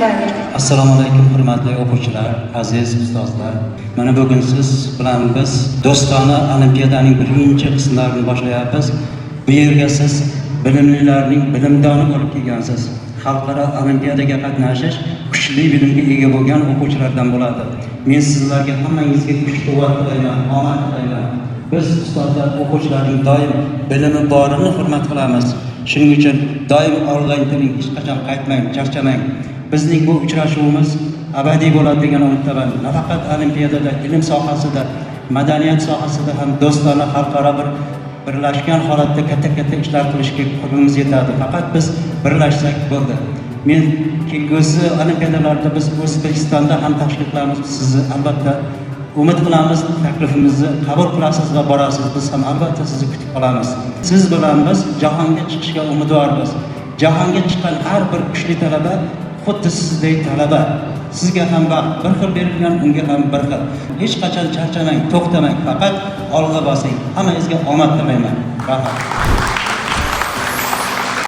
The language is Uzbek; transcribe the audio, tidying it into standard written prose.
rahmat. Assalomu alaykum hurmatli o'quvchilar, aziz ustozlar. Mana bugun siz bilan biz Do'stona olimpiadaning birinchi qismlarini boshlayapmiz. Bu yerga siz bilimlilarning bilimdoni bo'lib kelgansiz. Xalqaro olimpiadaga qatnashish, kuchli bilimga ega bo'lgan o'quvchilardan bo'ladi. Men sizlarga hammangizga kuch-quvvat tilayman, omad tilayman. Biz ustozlar o'quvchilarning doim bilimi borini hurmat qilamiz. Shuning uchun doim olg'a intiling, hech qachon qaytmang, charchamang. Bizning bu uchrashuvimiz abadiy bo'ladi degan umiddaman. Nafaqat olimpiadada, ilm sohasida, madaniyat sohasida ham do'stona xalqaro birlashgan holatda katta ishlar qilishga qo'limiz yetadi. Faqat biz birlashsak bo'ldi. Men kelgusi olimpiadalarda biz O'zbekistonda ham tashkil qilamiz. Sizni albatta umid qilamiz, taklifimizni qabul qilasiz va borasiz. Biz ham albatta sizni kutib qolamiz. Siz bilan biz jahonga chiqishga umidvormiz. Jahonga chiqqan har bir kuchli talaba xuddi sizdek talaba. Sizga ham baxt bir xil berilgan, unga ham bir xil. Hech qachon charchamang, to'xtamang, faqat olg'a bosing. Hammangizga omad tilayman. Rahmat.